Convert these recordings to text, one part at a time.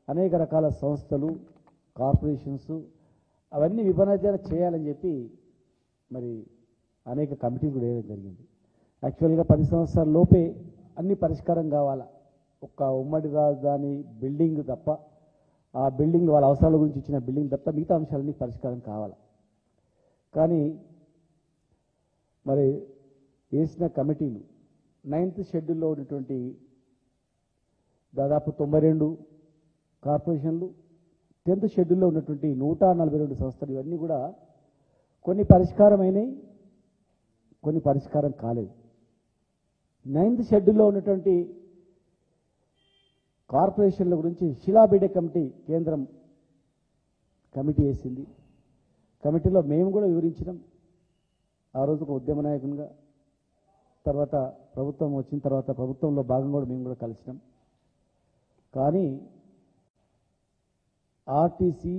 అనేక రకాల సంస్థలు, కార్పొరేషన్స్ అవన్నీ విభజన చేయాలని చెప్పి మరి అనేక కమిటీలు కూడా వేయడం జరిగింది. యాక్చువల్గా 10 సంవత్సరాల లోపే అన్ని పరిష్కారం కావాలా. ఒక్క ఉమ్మడి రాజధాని బిల్డింగ్ తప్ప, ఆ బిల్డింగ్ వాళ్ళ అవసరాల గురించి ఇచ్చిన బిల్డింగ్ తప్ప మిగతా అంశాలన్నీ పరిష్కారం కావాలా. కానీ మరి వేసిన కమిటీలు 9th షెడ్యూల్లో ఉన్నటువంటి దాదాపు 92 కార్పొరేషన్లు, 10th షెడ్యూల్లో ఉన్నటువంటి 142 సంస్థలు ఇవన్నీ కూడా కొన్ని పరిష్కారమైనవి, కొన్ని పరిష్కారం కాలేదు. 9th షెడ్యూల్లో ఉన్నటువంటి కార్పొరేషన్ల గురించి శిలాబిడ్డ కమిటీ కేంద్రం కమిటీ వేసింది. కమిటీలో మేము కూడా వివరించినాం. ఆ రోజు ఒక ఉద్యమ నాయకునిగా, తర్వాత ప్రభుత్వం వచ్చిన తర్వాత ప్రభుత్వంలో భాగంగా కూడా మేము కూడా కలిసినాం. కానీ ఆర్టీసీ,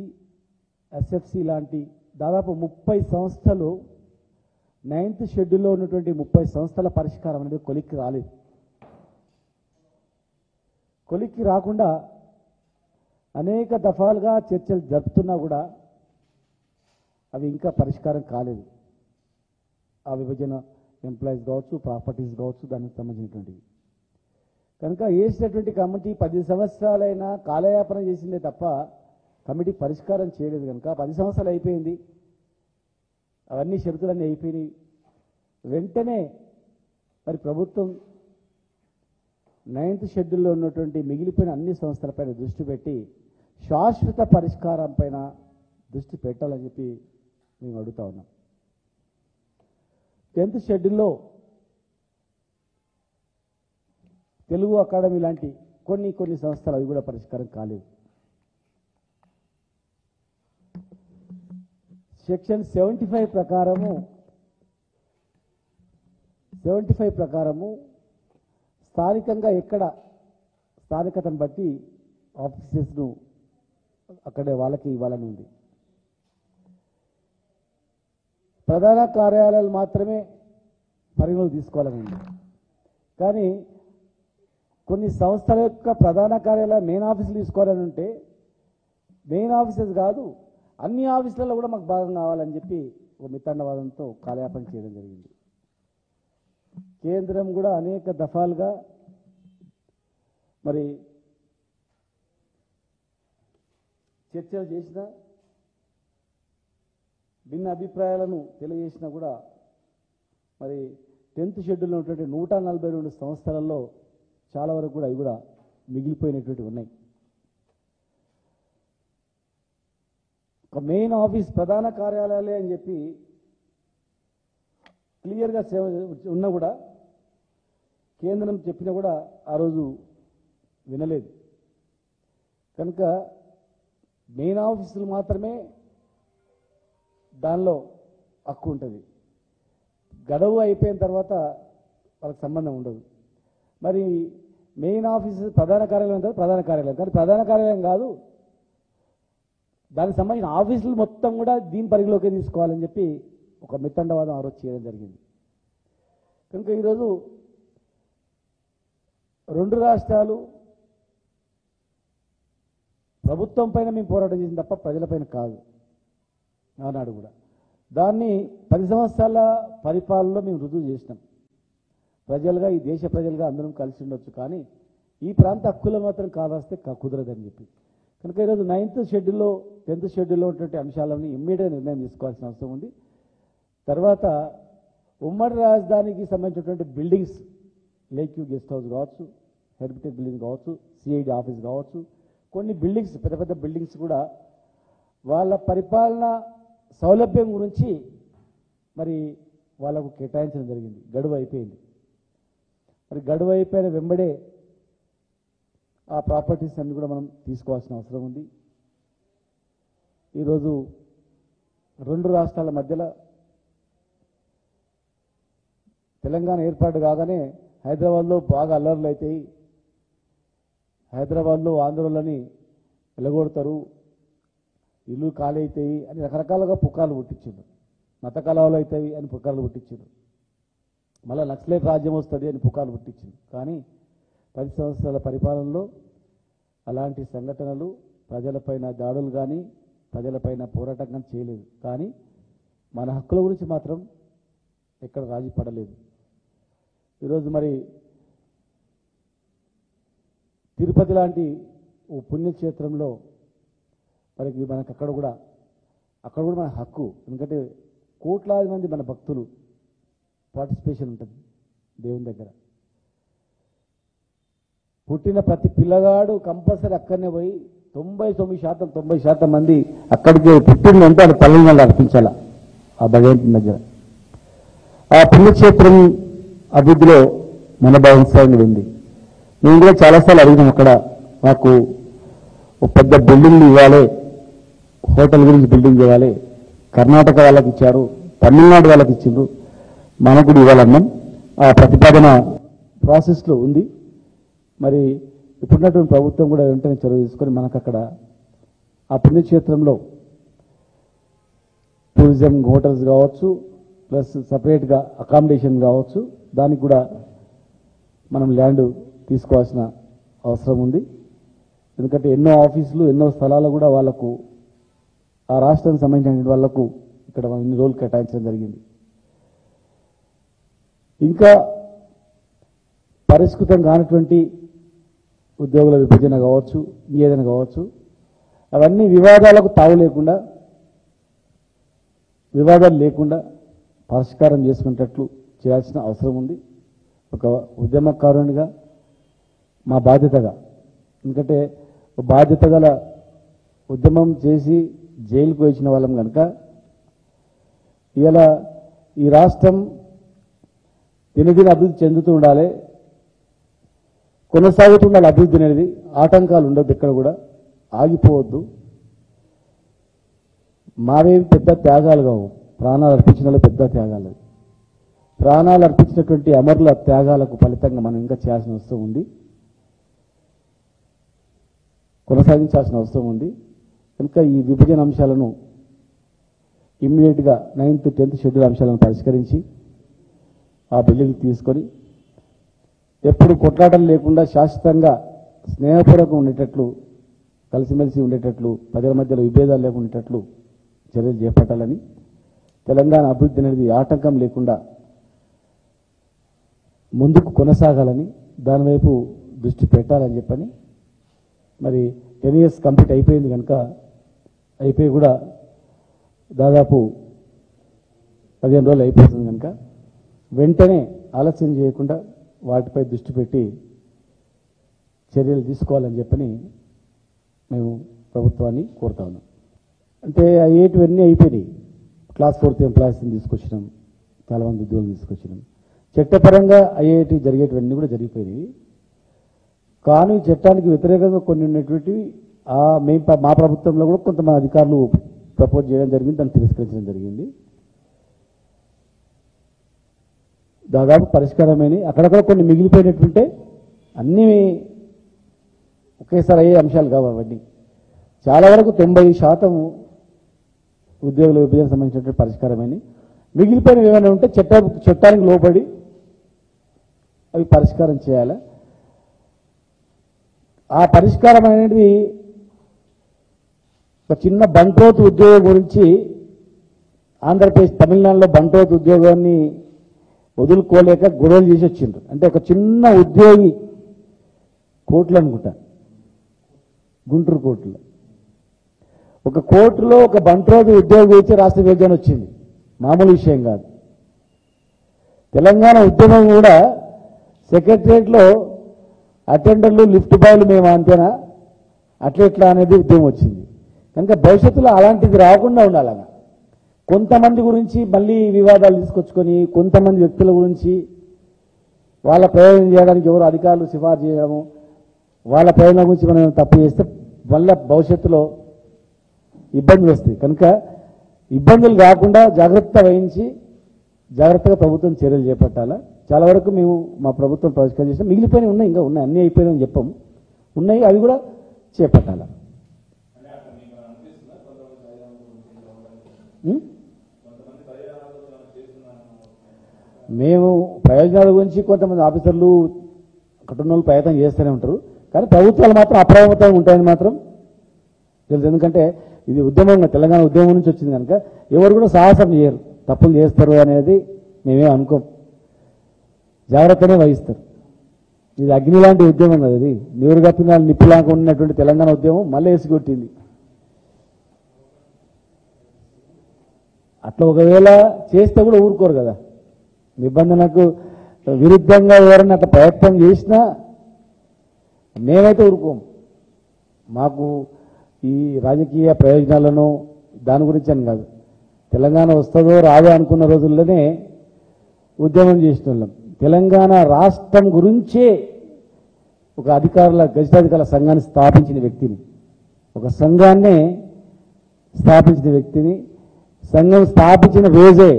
ఎస్ఎఫ్సి లాంటి దాదాపు 30 సంస్థలు 9th షెడ్యూల్లో ఉన్నటువంటి 30 సంస్థల పరిష్కారం అనేది కొలిక్కి రాలేదు. కొలిక్కి రాకుండా అనేక దఫాలుగా చర్చలు జరుపుతున్నా కూడా అవి ఇంకా పరిష్కారం కాలేదు. ఆ విభజన ఎంప్లాయీస్ కావచ్చు, ప్రాపర్టీస్ కావచ్చు, దానికి సంబంధించినటువంటివి. కనుక వేసినటువంటి కమిటీ 10 సంవత్సరాలైనా కాలయాపన చేసిందే తప్ప కమిటీ పరిష్కారం చేయలేదు. కనుక 10 సంవత్సరాలు అయిపోయింది, అవన్నీ షరతులన్నీ అయిపోయినాయి. వెంటనే మరి ప్రభుత్వం 9th షెడ్యూల్లో ఉన్నటువంటి మిగిలిపోయిన అన్ని సంస్థలపైన దృష్టి పెట్టి శాశ్వత పరిష్కారం పైన దృష్టి పెట్టాలని చెప్పి మేము అడుగుతా ఉన్నాం. 10th షెడ్యూల్లో తెలుగు అకాడమీ లాంటి కొన్ని సంస్థలు అవి కూడా పరిష్కారం కాలేదు. సెక్షన్ 75 ప్రకారము స్థానికంగా ఎక్కడ స్థానికతను బట్టి ఆఫీసెస్ను అక్కడే వాళ్ళకి ఇవ్వాలని ఉంది. ప్రధాన కార్యాలయాలు మాత్రమే పరిగణలోకి తీసుకోవాలని ఉంది. కానీ కొన్ని సంస్థల యొక్క ప్రధాన కార్యాలయం మెయిన్ ఆఫీసులు తీసుకోవాలని ఉంటే మెయిన్ ఆఫీసెస్ కాదు, అన్ని ఆఫీసులలో కూడా మాకు భాగం కావాలని చెప్పి ఒక మిత్తండవాదంతో కాలయాపన చేయడం జరిగింది. కేంద్రం కూడా అనేక దఫాలుగా మరి చర్చలు చేసినా, భిన్న అభిప్రాయాలను తెలియజేసినా కూడా మరి 10th షెడ్యూల్లో ఉన్నటువంటి 142 సంస్థలలో చాలా వరకు కూడా అవి కూడా మిగిలిపోయినటువంటివి ఉన్నాయి. ఒక మెయిన్ ఆఫీస్ ప్రధాన కార్యాలయాలే అని చెప్పి క్లియర్గా ఉన్నా కూడా కేంద్రం చెప్పినా కూడా ఆ రోజు వినలేదు. కనుక మెయిన్ ఆఫీసులు మాత్రమే దానిలో హక్కు ఉంటుంది. గడువు అయిపోయిన తర్వాత వాళ్ళకి సంబంధం ఉండదు. మరి మెయిన్ ఆఫీసు ప్రధాన కార్యాలయం ఉంటుంది, ప్రధాన కార్యాలయం కానీ ప్రధాన కార్యాలయం కాదు, దానికి సంబంధించిన ఆఫీసులు మొత్తం కూడా దీని పరిధిలోకి తీసుకోవాలని చెప్పి ఒక మిత్తండవాదం ఆ రోజు చేయడం జరిగింది. కనుక ఈరోజు 2 రాష్ట్రాలు ప్రభుత్వం పైన మేము పోరాటం చేసిన తప్ప ప్రజలపైన కాదు. ఆనాడు కూడా దాన్ని 10 సంవత్సరాల పరిపాలనలో మేము రుజువు చేసినాం. ప్రజలుగా, ఈ దేశ ప్రజలుగా అందరం కలిసి ఉండొచ్చు, కానీ ఈ ప్రాంత హక్కులు మాత్రం కావాస్తే కుదరదని చెప్పి. కనుక ఈరోజు 9th షెడ్యూల్లో 10th షెడ్యూల్లో ఉన్నటువంటి అంశాలని ఇమ్మీడియట్ నిర్ణయం తీసుకోవాల్సిన అవసరం ఉంది. తర్వాత ఉమ్మడి రాజధానికి సంబంధించినటువంటి buildings, lake view guest house కావచ్చు, హెరిటేజ్ బిల్డింగ్ కావచ్చు, సిఐడి ఆఫీస్ కావచ్చు, కొన్ని బిల్డింగ్స్, పెద్ద పెద్ద బిల్డింగ్స్ కూడా వాళ్ళ పరిపాలన సౌలభ్యం గురించి మరి వాళ్ళకు కేటాయించడం జరిగింది. గడువు అయిపోయింది. మరి గడువు అయిపోయిన వెంబడే ఆ ప్రాపర్టీస్ అన్ని కూడా మనం తీసుకోవాల్సిన అవసరం ఉంది. ఈరోజు 2 రాష్ట్రాల మధ్యలో తెలంగాణ ఏర్పాటు కాగానే హైదరాబాద్లో బాగా అల్లర్లు అవుతాయి, హైదరాబాద్లో ఆంధ్రులని వెలగొడతారు, ఇల్లు ఖాళీ అవుతాయి అని రకరకాలుగా పుకార్లు పుట్టించారు. మత కలహాలు అవుతాయి అని పుకార్లు పుట్టించారు. మళ్ళీ నక్సలైట్ రాజ్యం వస్తుంది అని పుకార్లు పుట్టించింది. కానీ 10 సంవత్సరాల పరిపాలనలో అలాంటి సంఘటనలు ప్రజలపైన దాడులు కానీ ప్రజలపైన పోరాటం కానీ చేయలేదు. కానీ మన హక్కుల గురించి మాత్రం ఎక్కడ రాజీ పడలేదు. ఈరోజు మరి తిరుపతి లాంటి ఓ పుణ్యక్షేత్రంలో మనకు అక్కడ కూడా మన హక్కు. ఎందుకంటే కోట్లాది మంది మన భక్తులు పార్టిసిపేషన్ ఉంటుంది దేవుని దగ్గర. పుట్టిన ప్రతి పిల్లగాడు కంపల్సరీ అక్కడనే పోయి 99% మంది అక్కడికి పుట్టిందంటే అది తల్లిదండ్రులు అర్పించాల ఆ భగవంతుని దగ్గర. ఆ పుణ్యక్షేత్రం అభివృద్ధిలో మన భాగస్వామ్యం ఉంది. నేను కూడా చాలాసార్లు అడిగినాం, అక్కడ మాకు ఒక పెద్ద బిల్డింగ్ ఇవ్వాలి, హోటల్ గురించి బిల్డింగ్ ఇవ్వాలి, కర్ణాటక వాళ్ళకి ఇచ్చారు, తమిళనాడు వాళ్ళకి ఇచ్చిండ్రు, మనకు కూడా ఇవ్వాలన్నాం. ఆ ప్రతిపాదన ప్రాసెస్లో ఉంది. మరి ఇప్పుడున్నటువంటి ప్రభుత్వం కూడా వెంటనే చొరవ తీసుకొని మనకు అక్కడ ఆ పుణ్యక్షేత్రంలో టూరిజం హోటల్స్ కావచ్చు, ప్లస్ సపరేట్గా అకామిడేషన్ కావచ్చు, దానికి కూడా మనం ల్యాండ్ తీసుకోవాల్సిన అవసరం ఉంది. ఎందుకంటే ఎన్నో ఆఫీసులు ఎన్నో స్థలాలు కూడా వాళ్ళకు ఆ రాష్ట్రానికి సంబంధించిన వాళ్లకు ఇక్కడ మనం ఇన్ని రోజులు కేటాయించడం జరిగింది. ఇంకా పరిష్కృతం కానటువంటి ఉద్యోగుల విభజన కావచ్చు, ఏదైనా కావచ్చు, అవన్నీ వివాదాలకు తావు లేకుండా, వివాదాలు లేకుండా పరిష్కారం చేసుకునేటట్లు చేయాల్సిన అవసరం ఉంది. ఒక ఉద్యమకారునిగా మా బాధ్యతగా, ఎందుకంటే బాధ్యత గల ఉద్యమం చేసి జైలుకు వచ్చిన వాళ్ళం కనుక ఇలా ఈ రాష్ట్రం దినదిన అభివృద్ధి చెందుతూ ఉండాలి, కొనసాగుతుండాలి. అభివృద్ధి అనేది ఆటంకాలు ఉండొద్దు, ఎక్కడ కూడా ఆగిపోవద్దు. మావేవి పెద్ద త్యాగాలు కావు, ప్రాణాలు అర్పించిన పెద్ద త్యాగాలు. ప్రాణాలు అర్పించినటువంటి అమరుల త్యాగాలకు ఫలితంగా మనం ఇంకా చేయాల్సిన అవసరం ఉంది, కొనసాగించాల్సిన అవసరం ఉంది. కనుక ఈ విభజన అంశాలను ఇమ్మీడియట్గా 9th 10th షెడ్యూల్ అంశాలను పరిష్కరించి ఆ బిల్లులు తీసుకొని ఎప్పుడు కొట్లాటలు లేకుండా శాశ్వతంగా స్నేహపూర్వకంగా ఉండేటట్లు, కలిసిమెలిసి ఉండేటట్లు, ప్రజల మధ్యలో విభేదాలు లేకుండా ఉండేటట్లు చర్యలు చేపట్టాలని, తెలంగాణ అభివృద్ధి అనేది ఆటంకం లేకుండా ముందుకు కొనసాగాలని, దానివైపు దృష్టి పెట్టాలని చెప్పని. మరి 10 years కంప్లీట్ అయిపోయింది కనుక, అయిపోయి కూడా దాదాపు 15 రోజులు అయిపోతుంది కనుక వెంటనే ఆలస్యం చేయకుండా వాటిపై దృష్టి పెట్టి చర్యలు తీసుకోవాలని చెప్పని మేము ప్రభుత్వాన్ని కోరుతా ఉన్నాం. అంటే అయ్యేటివన్నీ అయిపోయినాయి. క్లాస్ 4th ఎంప్లాయీస్ని తీసుకొచ్చినాం, చాలామంది ఉద్యోగులు తీసుకొచ్చినాం. చట్టపరంగా అయ్యేటి జరిగేటివన్నీ కూడా జరిగిపోయినాయి. కానీ చట్టానికి వ్యతిరేకంగా కొన్ని ఉన్నటువంటివి మా ప్రభుత్వంలో కూడా కొంతమంది అధికారులు ప్రపోజ్ చేయడం జరిగింది, దాన్ని తిరస్కరించడం జరిగింది. దాదాపు పరిష్కారమైన అక్కడక్కడ కొన్ని మిగిలిపోయినట్టుంటే అన్నీ ఒకేసారి అయ్యే అంశాలు కావు. అవన్నీ చాలా వరకు 90% ఉద్యోగుల విభజన సంబంధించినటువంటి పరిష్కారమైన. మిగిలిపోయినవి ఏమైనా ఉంటే చట్టానికి లోబడి అవి పరిష్కారం చేయాలి. ఆ పరిష్కారం అనేది ఒక చిన్న బంట్రోత్ ఉద్యోగం గురించి ఆంధ్రప్రదేశ్ తమిళనాడులో బంట్రోత్ ఉద్యోగాన్ని వదులుకోలేక గొడవలు చేసి వచ్చిండ్రు. అంటే ఒక చిన్న ఉద్యోగి కోర్టులు అనుకుంటా, గుంటూరు కోర్టులో ఒక కోర్టులో ఒక బంట్రోత్ ఉద్యోగి వచ్చి రాష్ట్ర విభజన వచ్చింది. మామూలు విషయం కాదు. తెలంగాణ ఉద్యమం కూడా సెక్రటరియట్లో అటెండర్లు లిఫ్ట్ బాయ్లు మేము అంతేనా అట్లెట్లా అనేది ఉద్యమం వచ్చింది. కనుక భవిష్యత్తులో అలాంటిది రాకుండా ఉండాలన్న కొంతమంది గురించి మళ్ళీ వివాదాలు తీసుకొచ్చుకొని కొంతమంది వ్యక్తుల గురించి వాళ్ళ ప్రయోజనం చేయడానికి ఎవరు అధికారులు సిఫార్సు చేయడము, వాళ్ళ ప్రయోజనం గురించి మనం తప్పు చేస్తే మళ్ళీ భవిష్యత్తులో ఇబ్బందులు వస్తాయి. కనుక ఇబ్బందులు కాకుండా జాగ్రత్త వహించి జాగ్రత్తగా ప్రభుత్వం చర్యలు చేపట్టాలా. చాలా వరకు మేము మా ప్రభుత్వం పరిష్కారం చేసినా మిగిలిపోయినవి ఉన్నాయి, ఇంకా ఉన్నాయి, అన్నీ అయిపోయినాయని చెప్పాము, ఉన్నాయి, అవి కూడా చేపట్టాలా. మేము ప్రయోజనాల గురించి కొంతమంది ఆఫీసర్లు అక్కడ ఉన్న ప్రయత్నం చేస్తూనే ఉంటారు. కానీ ప్రభుత్వాలు మాత్రం అప్రమత్తంగా ఉంటాయని మాత్రం తెలుసు. ఎందుకంటే ఇది ఉద్యమంగా తెలంగాణ ఉద్యమం నుంచి వచ్చింది కనుక ఎవరు కూడా సాహసం చేయరు, తప్పులు చేస్తారు అనేది మేమే అనుకోం, జాగ్రత్తనే వహిస్తారు. ఇది అగ్ని లాంటి ఉద్యమం కదా, ఇది నీరు కప్పిన నిప్పులాగా ఉన్నటువంటి తెలంగాణ ఉద్యమం మళ్ళీ వేసికొట్టింది. అట్లా ఒకవేళ చేస్తే కూడా ఊరుకోరు కదా, నిబంధనకు విరుద్ధంగా ఎవరైనా అట్లా ప్రయత్నం చేసినా మేమైతే ఊరుకోం. మాకు ఈ రాజకీయ ప్రయోజనాలను దాని గురించి అని కాదు, తెలంగాణ వస్తుందో రాదో అనుకున్న రోజుల్లోనే ఉద్యమం చేసిన వాళ్ళం. తెలంగాణ రాష్ట్రం గురించే ఒక గజితాధికారుల సంఘాన్ని స్థాపించిన వ్యక్తిని, ఒక సంఘాన్నే స్థాపించిన వ్యక్తిని, సంఘం స్థాపించిన రోజే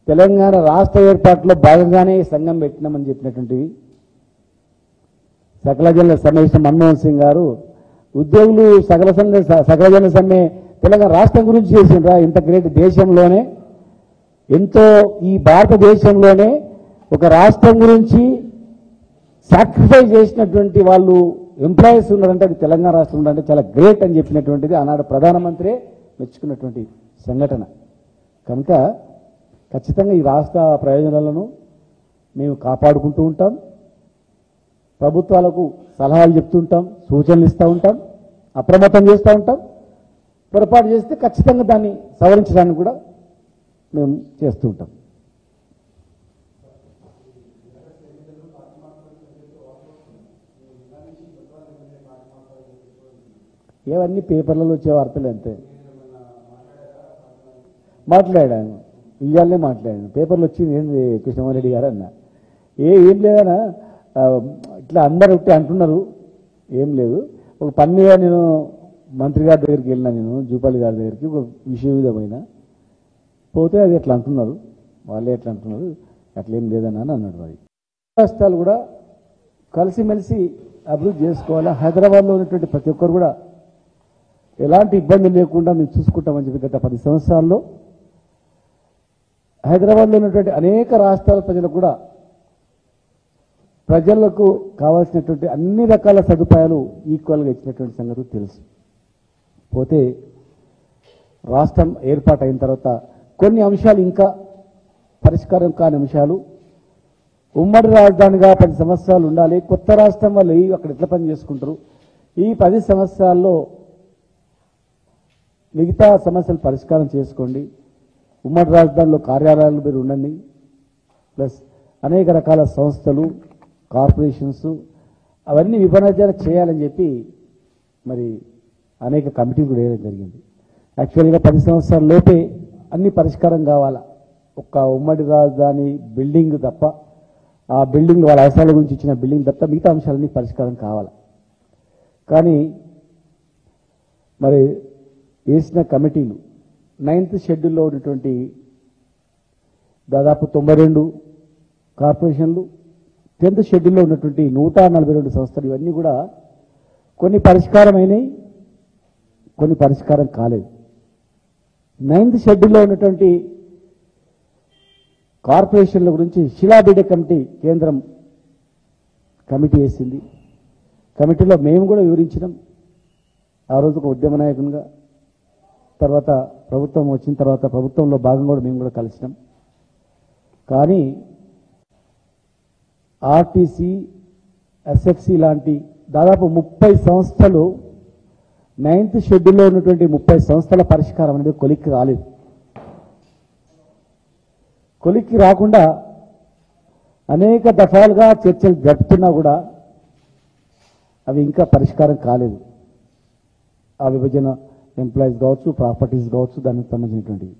తెలంగాణ రాష్ట్ర ఏర్పాటులో భాగంగానే సంఘం పెట్టినామని చెప్పినటువంటివి సకల జనుల సమ్మె మన్మోహన్ సింగ్ గారు ఉద్యోగులు సకల జన సమ్మె తెలంగాణ రాష్ట్రం గురించి చేసిండ్రా. ఇంత గ్రేట్ దేశంలోనే, ఎంతో ఈ భారతదేశంలోనే ఒక రాష్ట్రం గురించి సాక్రిఫైస్ చేసినటువంటి వాళ్ళు ఎంప్లాయీస్ ఉన్నారంటే అది తెలంగాణ రాష్ట్రం ఉందంటే చాలా గ్రేట్ అని చెప్పినటువంటిది ఆనాడు ప్రధానమంత్రి మెచ్చుకున్నటువంటి సంఘటన. కనుక ఖచ్చితంగా ఈ రాష్ట్ర ప్రయోజనాలను మేము కాపాడుకుంటూ ఉంటాం, ప్రభుత్వాలకు సలహాలు చెప్తూ ఉంటాం, సూచనలు ఇస్తూ ఉంటాం, అప్రమత్తం చేస్తూ ఉంటాం. పొరపాటు చేస్తే ఖచ్చితంగా దాన్ని సవరించడానికి కూడా మేము చేస్తూ ఉంటాం. ఇవన్నీ పేపర్లలో వచ్చే వార్తలు అంతే. మాట్లాడాను, ఇవాళనే మాట్లాడాను, పేపర్లు వచ్చింది ఏంది కృష్ణమోహన్ రెడ్డి గారు అన్న. ఏం లేదన్నా, ఇట్లా అందరూ ఒకటి అంటున్నారు, ఏం లేదు. ఒక పని మీద నేను మంత్రి గారి దగ్గరికి వెళ్ళినా, నేను జూపల్లి గారి దగ్గరికి ఒక విషయవిధమైన పోతే అది ఎట్లా అంటున్నారు, వాళ్ళే ఎట్లా అంటున్నారు, అట్లేం లేదన్నా అని అన్నాడు. మరి రాష్ట్రాలు కూడా కలిసిమెలిసి అభివృద్ధి చేసుకోవాలా, హైదరాబాద్లో ఉన్నటువంటి ప్రతి ఒక్కరు కూడా ఎలాంటి ఇబ్బంది లేకుండా మేము చూసుకుంటామని చెప్పి గత 10 సంవత్సరాల్లో హైదరాబాద్లో ఉన్నటువంటి అనేక రాష్ట్రాల ప్రజలకు కావాల్సినటువంటి అన్ని రకాల సదుపాయాలు ఈక్వల్గా ఇచ్చినటువంటి సంగతి తెలుసు. పోతే రాష్ట్రం ఏర్పాటైన తర్వాత కొన్ని అంశాలు ఇంకా పరిష్కారం కాని అంశాలు, ఉమ్మడి రాజధానిగా 10 సంవత్సరాలు ఉండాలి, కొత్త రాష్ట్రం వాళ్ళు అక్కడ ఎట్లా పని చేసుకుంటారు, ఈ 10 సంవత్సరాల్లో మిగతా సమస్యలు పరిష్కారం చేసుకోండి, ఉమ్మడి రాజధానిలో కార్యాలయాలు మీరు ఉండండి, ప్లస్ అనేక రకాల సంస్థలు కార్పొరేషన్స్ అవన్నీ విభజన చేయాలని చెప్పి మరి అనేక కమిటీలు కూడా వేయడం జరిగింది. యాక్చువల్గా 10 సంవత్సరాల లోపే అన్ని పరిష్కారం కావాలా, ఒక్క ఉమ్మడి రాజధాని బిల్డింగ్ తప్ప, ఆ బిల్డింగ్ వాళ్ళ అవసరాల గురించి ఇచ్చిన బిల్డింగ్ తప్ప మిగతా అంశాలన్నీ పరిష్కారం కావాలి. కానీ మరి వేసిన కమిటీలు 9th షెడ్యూల్లో ఉన్నటువంటి దాదాపు 92 కార్పొరేషన్లు, 10th షెడ్యూల్లో ఉన్నటువంటి 142 సంస్థలు, ఇవన్నీ కూడా కొన్ని పరిష్కారమైనవి, కొన్ని పరిష్కారం కాలేదు. 9th షెడ్యూల్లో ఉన్నటువంటి కార్పొరేషన్ల గురించి శిలాబిడ్డ కమిటీ కేంద్రం కమిటీ వేసింది. కమిటీలో మేము కూడా వివరించినాం ఆ రోజు ఒక ఉద్యమ నాయకునిగా. తర్వాత ప్రభుత్వం వచ్చిన తర్వాత ప్రభుత్వంలో భాగంగా కూడా మేము కూడా కలిసినాం. కానీ ఆర్టీసీ, ఎస్ఎఫ్సి లాంటి దాదాపు 30 సంస్థలు 9th షెడ్యూల్లో ఉన్నటువంటి 30 సంస్థల పరిష్కారం అనేది కొలిక్కి రాలేదు. కొలిక్కి రాకుండా అనేక దఫాలుగా చర్చలు జరుపుతున్నా కూడా అవి ఇంకా పరిష్కారం కాలేదు. ఆ విభజన ఎంప్లాయీస్ కావచ్చు, ప్రాపర్టీస్ కావచ్చు, దానికి సంబంధించినటువంటివి.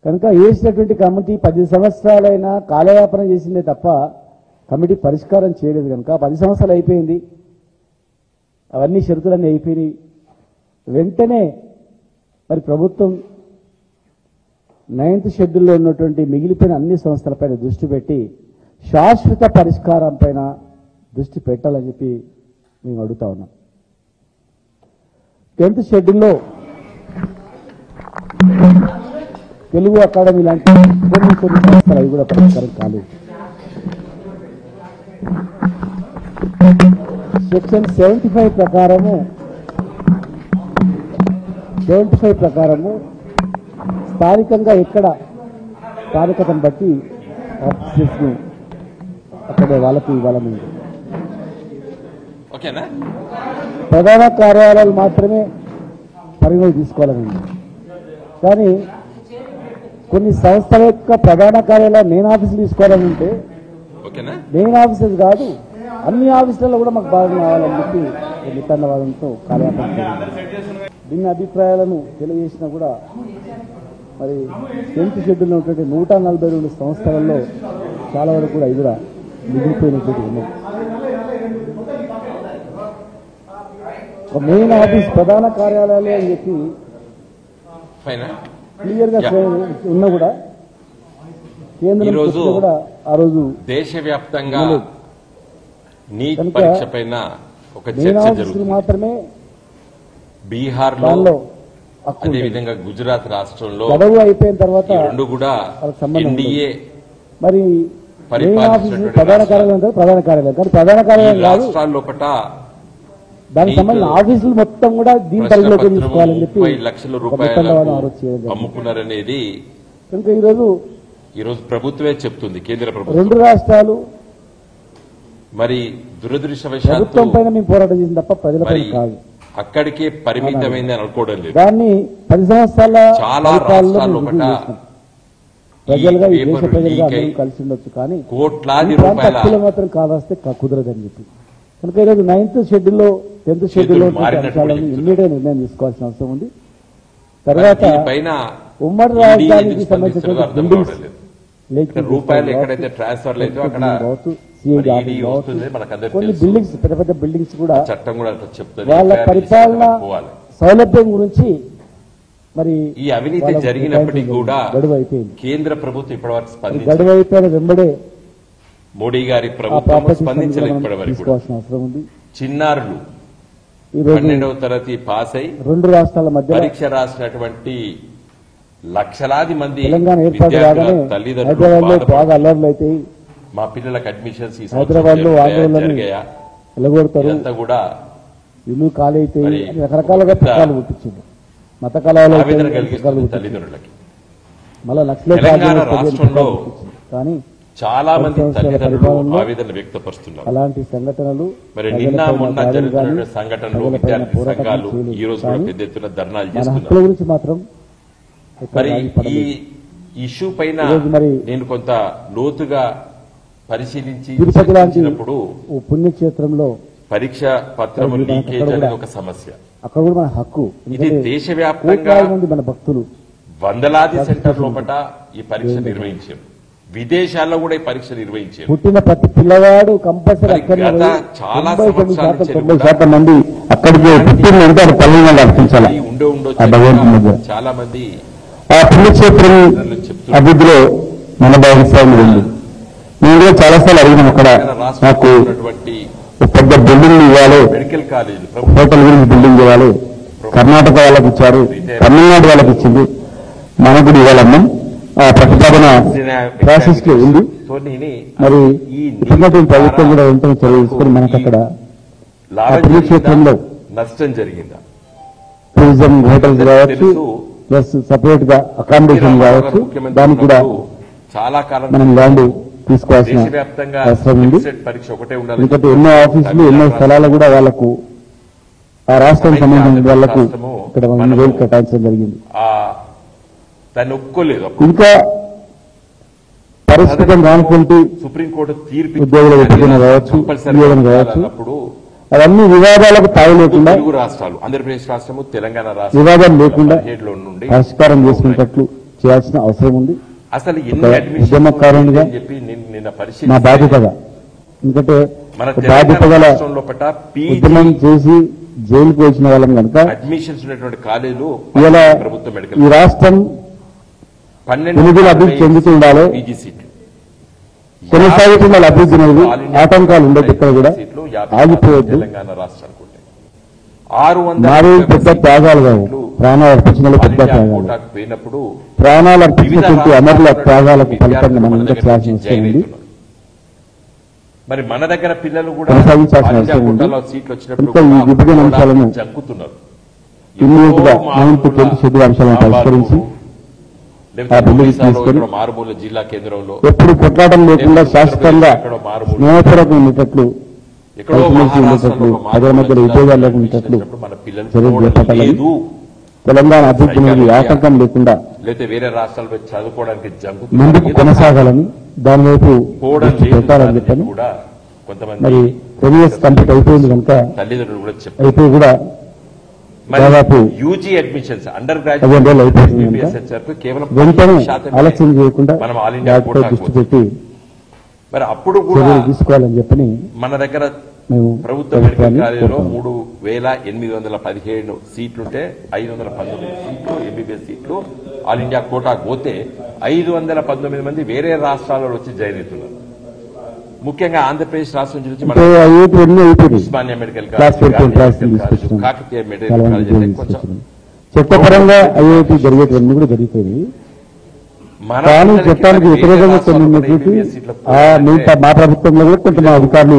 కనుక వేసినటువంటి కమిటీ 10 సంవత్సరాలైనా కాలయాపన చేసిందే తప్ప కమిటీ పరిష్కారం చేయలేదు. కనుక 10 సంవత్సరాలు అయిపోయింది, అవన్నీ షరతులన్నీ అయిపోయినాయి. వెంటనే మరి ప్రభుత్వం 9th షెడ్యూల్లో ఉన్నటువంటి మిగిలిపోయిన అన్ని సంస్థలపైన దృష్టి పెట్టి శాశ్వత పరిష్కారం పైన దృష్టి పెట్టాలని చెప్పి మేము అడుగుతా ఉన్నాం. 10th షెడ్యూల్లో తెలుగు అకాడమీ లాంటి కొన్ని సంస్థలు అవి కూడా పరిష్కారం కాలేదు. సెక్షన్ 75 ప్రకారము స్థానికంగా ఎక్కడ స్థానికతను బట్టి ఆఫీసెస్ను అక్కడ వాళ్ళకి ఇవ్వాలని ఉంది. ఓకేనా? ప్రధాన కార్యాలయాలు మాత్రమే పరిగణలోకి తీసుకోవాలని ఉంది. కానీ కొన్ని సంస్థల యొక్క ప్రధాన కార్యాలయాలు మెయిన్ ఆఫీసులు తీసుకోవాలని ఉంటే మెయిన్ ఆఫీసెస్ కాదు అన్ని ఆఫీసులలో కూడా మాకు భాగం కావాలని చెప్పి నితండవాదంతో కార్యాలయం భిన్న అభిప్రాయాలను తెలియజేసినా కూడా మరి 10th షెడ్యూల్లో ఉన్నటువంటి 142 సంస్థలలో చాలా వరకు కూడా ఇది కూడా మిగిలిపోయినటువంటి ఉన్నాయి. ఒక మెయిన్ ఆఫీస్ ప్రధాన కార్యాలయాలే అని చెప్పి క్లియర్ గా ఉన్నా కూడా కేంద్రం కూడా ఆ రోజు దేశవ్యాప్తంగా నీట్ పరీక్ష పైన ఒక చర్చ జరుగుతుంది. మాత్రమే బీహార్ లో అదేవిధంగా గుజరాత్ రాష్ట్రంలో గడువు అయిపోయిన తర్వాత రెండు కూడా ఎన్డీఏ మరి ప్రధాన కార్యాలయం ప్రధాన కార్యాలయం కానీ ప్రధాన కార్యాలయం రాష్ట్రాల లోపల దానికి సంబంధించిన ఆఫీసులు మొత్తం కూడా దీని పరిధిలోకి తీసుకోవాలని చెప్పి 30 లక్షల రూపాయలు అమ్ముకున్నారనేది కనుక ఈరోజు ప్రభుత్వమే చెప్తుంది. కేంద్ర ప్రభుత్వం 2 రాష్ట్రాలు మరి దురదృష్టవశాత్తు ప్రభుత్వం పైన మేము పోరాటం చేసిన తప్ప ప్రజలపై కాదు, అక్కడికే పరిమితమైంది అని అనుకోవడం లేదు. దాన్ని 10 సంవత్సరాల చాలా రాష్ట్రాల్లో ప్రజలుగా ఈ దేశ ప్రజలుగా అందరూ కలిసి ఉండొచ్చు కానీ కోట్లాది రూపాయలు మాత్రం కావాస్తే కుదరదని చెప్పి కనుక ఈరోజు 9th షెడ్యూల్లో 10th షెడ్యూల్లో అంశాలను ఇమ్మీడియట్ నిర్ణయం తీసుకోవాల్సిన అవసరం ఉంది. తర్వాత ఉమ్మడి రాజధానికి సంబంధించిన బిల్డింగ్స్ రూపాయలు ఎక్కడైతే ట్రాన్స్ఫర్ లేదో అక్కడ కొన్ని బిల్డింగ్స్ పెద్ద పెద్ద బిల్డింగ్స్ కూడా చట్టం కూడా చెప్తుంది. వాళ్ళ పరిపాలన సౌలభ్యం గురించి మరి ఈ అవినీతి జరిగినప్పటికీ కూడా గడువు అయిపోయింది. కేంద్ర ప్రభుత్వం ఇప్పటివరకు స్పందించలేదు. గడువు అయిపోయిన వెంబడే మోడీ గారి ప్రభుత్వం స్పందించలేదు. ఇప్పటివరకు అవసరం ఉంది. చిన్నారులు 12వ తరగతి పాస్ అయి 2 రాష్ట్రాల మధ్య పరీక్ష రాసినటువంటి లక్షలాది మంది తెలంగాణ ఏర్పాటు కాగానే హైదరాబాద్ లో బాగా అల్లర్లు అయితే మా పిల్లలకు అడ్మిషన్స్ హైదరాబాద్ లో వెళ్ళగొడతారు అంతా కూడా ఇల్లు ఖాళీ అయితే రకరకాలుగా పథకాలు పుట్టించింది. మత కళాలు తల్లిదండ్రులకి మళ్ళా తెలంగాణ రాష్ట్రంలో కానీ చాలా మంది తల్లిదండ్రులు ఆవేదన వ్యక్తపరుస్తున్నారు. అలాంటి సంఘటనలు మరి నిన్న మొన్న జరుగుతున్న సంఘటనలు విద్యార్థి సంఘాలు ఈ రోజు కూడా పెద్ద ఎత్తున ధర్నాలు చేస్తున్నారు. గురించి మాత్రం మరి ఈ ఇష్యూ పైన నేను కొంత లోతుగా పరిశీలించి చర్చించినప్పుడు పుణ్యక్షేత్రంలో పరీక్ష పత్రములు లీకేజ్ అనేది ఒక సమస్య. అక్కడ కూడా మన హక్కు. ఇది దేశవ్యాప్తంగా మన భక్తులు వందలాది సెంటర్ లోపల ఈ పరీక్ష నిర్వహించారు. విదేశాల్లో కూడా ఈ పరీక్ష నిర్వహించారు. పుట్టిన ప్రతి పిల్లవాడు కంపల్సరీ చాలా 90% మంది అక్కడికి ఉండే ఉండొచ్చు. చాలా మంది ఆ పుణ్యక్షేత్రం అభివృద్ధిలో మన భాగస్వామ్యం ఉంది. నేను కూడా చాలాసార్లు అడిగినాం. అక్కడ నాకు పెద్ద బిల్డింగ్ ఇవ్వాలి, మెడికల్ కాలేజ్ హోటల్ గురించి బిల్డింగ్ ఇవ్వాలి, కర్ణాటక వాళ్ళకి ఇచ్చారు, తమిళనాడు వాళ్ళకి ఇచ్చింది, మనకు కూడా ఇవ్వాలన్నాం. ఆ ప్రతిపాదన ప్రాసెస్ లో ఉంది. మరి ఇప్పుడున్నటువంటి ప్రభుత్వం కూడా వెంటనే చర్య తీసుకుని మనకు అక్కడ పుణ్యక్షేత్రంలో నష్టం జరిగిందా, టూరిజం హోటల్స్ కావచ్చు, ప్లస్ సపరేట్ గా అకామిడేషన్ కావచ్చు, దానికి కూడా చాలా కాలం మనం ల్యాండ్ తీసుకోవాల్సిన అవసరం ఉంది. ఎందుకంటే ఎన్నో ఆఫీసులు ఎన్నో స్థలాలు కూడా వాళ్లకు ఆ రాష్ట్రానికి సంబంధించిన వాళ్లకు ఇక్కడ 1,000 కేటాయించడం జరిగింది. దాన్ని ఒప్పుకోలేదు. ఇంకా పరిస్థితులు రానుకుంటూ సుప్రీంకోర్టు తీర్పు ఉద్యోగుల విభజన కావచ్చు, ఉద్యోగం కావచ్చు, అవన్నీ వివాదాలకు తావు లేకుండా రాష్ట్రాలు ఆంధ్రప్రదేశ్ రాష్ట్రము తెలంగాణ రాష్ట్రం వివాదం లేకుండా పరిష్కారం చేసుకునేటట్లు చేయాల్సిన అవసరం ఉంది. అసలు ఉద్యమకారునిగా నా బాధ్యతగా, ఎందుకంటే బాధ్యత గల ఉద్యమం చేసి జైలుకు వచ్చిన వాళ్ళం కనుక అడ్మిషన్స్ ఉన్నటువంటి కాలేజీలు ఇలా ఈ రాష్ట్రం నిధులు అభివృద్ధి చెందుతుండాలి, కొనసాగుతున్న అభివృద్ధి అనేది ఆటంకాలు ఉండదు. ఇక్కడ కూడా ఆగిపోవద్దు. మారు పెద్ద త్యాగాలు కావు, ప్రాణాలు అర్పించిన పెద్ద త్యాగాలు, ప్రాణాలు అర్పించినటువంటి అమరుల త్యాగాలకు ఫలితంగా మనం ఇంకా చేయాల్సిన అవసరం ఉంది. మరి మన దగ్గర పిల్లలు కూడా కొనసాగించాల్సిన అవసరం ఉంది. కోటాలో సీట్లు వచ్చినప్పుడు ఇంకా ఈ విభజన అంశాలను జంకుతున్నారు. ఇమ్మీడియట్ గా 9th షెడ్యూల్ అంశాలను పరిష్కరించి ఆ బిల్లు తీసుకొని మారుమూల జిల్లా కేంద్రంలో ఎప్పుడు కొట్లాటం లేకుండా శాశ్వతంగా ఎక్కడో మారుమూల స్నేహపూర్వకంగా ఉండేటట్లు ఎక్కడో కలిసిమెలిసి ఉండేటట్లు మహారాష్ట్రలో ప్రజల మధ్యలో విభేదాలు లేకుండా ఉండేటట్లు మన పిల్లలు చర్యలు చదవడం చేపట్టాలని లేదు, తెలంగాణ అభివృద్ధికి ఆటంకం లేకుండా లేకపోతే వేరే రాష్ట్రాల్లో చదువుకోవడానికి ముందుకు జంకుతున్నారు. కొనసాగాలని దానివైపు పోవడం దృష్టి లేదు పెట్టాలని అని చెప్పని కూడా కొంతమంది మరి 10 years కంప్లీట్ అయిపోయింది కనుక తల్లిదండ్రులు కూడా చెప్పారు. అయిపోయి కూడా దాదాపు యూజీ అడ్మిషన్స్ అండర్ 15 రోజులు అయిపోతుంది కనుక గ్రాడ్యుయేట్ కేవలం వెంటనే 10% ఆలస్యం చేయకుండా మనం ఆల్ ఇండియా వాటిపై కోటాకు దృష్టి పెట్టి మరి అప్పుడు కూడా చర్యలు తీసుకోవాలని చెప్పని మన దగ్గర మేము ప్రభుత్వ మెడికల్ ప్రభుత్వాన్ని కాలేజీలో కోరుతున్నాం. 3,817 సీట్లుంటే 519 సీట్లు ఎంబీబీఎస్ సీట్లు ఆల్ ఇండియా కోటాకు పోతే 519 మంది వేరే రాష్ట్రాలలో వచ్చి జాయిన్ అవుతున్నారు. ముఖ్యంగా ఆంధ్రప్రదేశ్ రాష్ట్రం నుంచి అంటే ఐఐటి అన్ని అయిపోయింది ఉస్మానియా మెడికల్ క్లాస్ కాలేజ్, పెట్టుకుని క్లాస్ మెడికల్ కాలేజ్, తీసుకొచ్చినాం కాకతీయ మెడికల్ చాలా కాలేజ్ మంది అయితే కొంచెం తీసుకొచ్చినాం చట్టపరంగా ఐఐటి జరిగేటివన్నీ కూడా జరిగిపోయింది మన కానీ పిల్లలకి చట్టానికి వేరే వ్యతిరేకంగా రాష్ట్రాల్లో కొన్ని కూడా ఉన్నటువంటి MBBS సీట్లకు ఆ మిగతా మా ప్రభుత్వంలో కూడా కొంత అధికారులు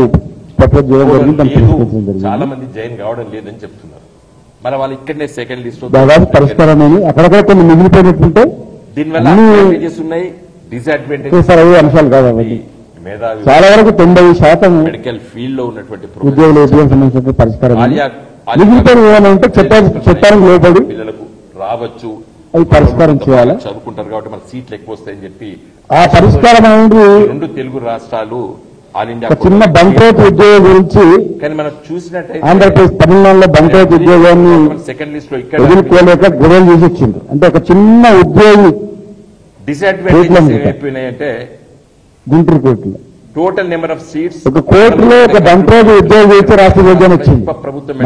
ప్రపోజ్ చేయడం పోవడం జరిగింది దాన్ని లేదు. పరిష్కరించడం చాలా జరిగింది మంది జాయిన్ కావడం లేదని చెప్తున్నారు. మరి వాళ్ళు ఇక్కడనే సెకండ్ లిస్ట్ దాదాపు పరిష్కారమని అక్కడక్కడ కొన్ని మిగిలిపోయినట్టుంటే దీనివల్ల అన్ని అడ్వాంటేజెస్ ఉన్నాయి, డిసడ్వాంటేజెస్ ఒకేసారి అయ్యే అంశాలు కాదు అవన్నీ మేధావి చాలా వరకు 90% మెడికల్ ఫీల్డ్ లో ఉన్నటువంటి ఉద్యోగుల ఉద్యోగం సంబంధించిన పరిష్కారం ఆలియా మిగిలిపోయిన ఏమైనా ఉంటే చట్టానికి లోబడి పిల్లలకు రావచ్చు, అవి పరిష్కారం చేయాలి. చదువుకుంటారు కాబట్టి మన సీట్లు ఎక్కువ వస్తాయని చెప్పి ఆ పరిష్కారం అనేది రెండు తెలుగు రాష్ట్రాలు ఆల్ ఇండియా ఒక చిన్న బంకైట్ ఉద్యోగం గురించి కానీ మనం చూసినట్టయితే ఆంధ్రప్రదేశ్ తమిళనాడులో బంకైట్ ఉద్యోగాన్ని సెకండ్ లిస్ట్ లో ఇక్కడ వదులుకోలేక గొడవలు చేసి వచ్చింది అంటే ఒక చిన్న ఉద్యోగి డిసడ్వాంటేజెస్ ఏమైపోయినాయంటే గుంటూరు కోర్టులో టోటల్ నెంబర్ ఆఫ్ సీట్స్ ఒక కోర్టులో ఒక బంకైట్ ఉద్యోగి చేసి రాష్ట్ర ఉద్యోగం వచ్చింది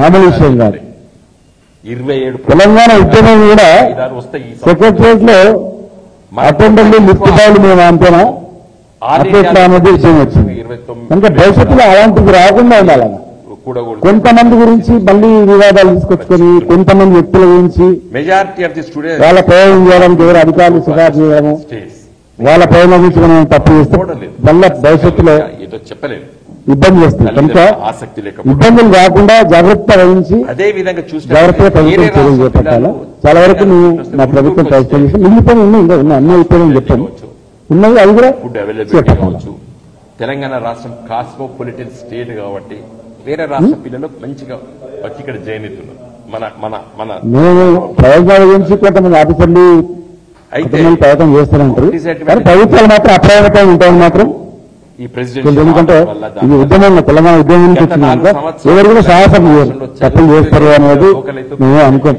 మామూలు విషయం కాదు 27 తెలంగాణ ఉద్యమం కూడా వస్తాయి. సెక్రటరియట్ లో అటెండర్లు లిఫ్ట్ బాయ్లు మేము అంతేనా అట్లా అనేది విషయం వచ్చింది కనుక భవిష్యత్తులో అలాంటివి రాకుండా ఉండాలి కొంతమంది గురించి మళ్ళీ వివాదాలు తీసుకొచ్చుకొని కొంతమంది వ్యక్తుల గురించి మెజారిటీ ఆఫ్ ది స్టూడెంట్స్ వాళ్ళ ప్రయోగం చేయడానికి ఎవరు అధికారులు సిఫార్సు చేయడము వాళ్ళ ప్రయోగం గురించి మనం తప్పు చేస్తే మళ్ళీ భవిష్యత్తులో ఏదో చెప్పలేదు, ఇబ్బంది వస్తుంది కనుక ఆసక్తి లేకపోతే ఇబ్బందులు రాకుండా జాగ్రత్త వహించి అదే విధంగా జాగ్రత్తగా ప్రభుత్వం చర్యలు చేపట్టాలా చాలా వరకు నువ్వు నా ప్రభుత్వం ప్రయత్నం చేసి మిగిలిపోయి ఉన్నాయి ఇంకా ఉన్నాయి అన్ని అయిపోయినాయని చెప్పాను ఉన్నాయి అవి కూడా ఫుడ్ అవైలబిలిటీ చేపట్టాలి కావచ్చు. తెలంగాణ రాష్ట్రం కాస్మోపాలిటన్ స్టేట్ కాబట్టి వేరే రాష్ట్ర పిల్లలు మంచిగా వచ్చి ఇక్కడ జాయిన్ అవుతున్నారు. మన మన మన మేము ప్రయోజనాల గురించి కొంతమంది ఆఫీసర్లు అయితే కొంతమంది ప్రయత్నం చేస్తారంటారు కానీ ప్రభుత్వాలు మాత్రం అప్రయోజకంగా ఉంటాయని మాత్రం ఈ తెలుసు. ప్రెసిడెంట్ ఎందుకంటే ఇది ఉద్యమం తెలంగాణ ఉద్యమం నుంచి వచ్చినాక ఎవరు కూడా సాహసం చేయరు తప్పులు చేస్తారు అనేది మేము అనుకోం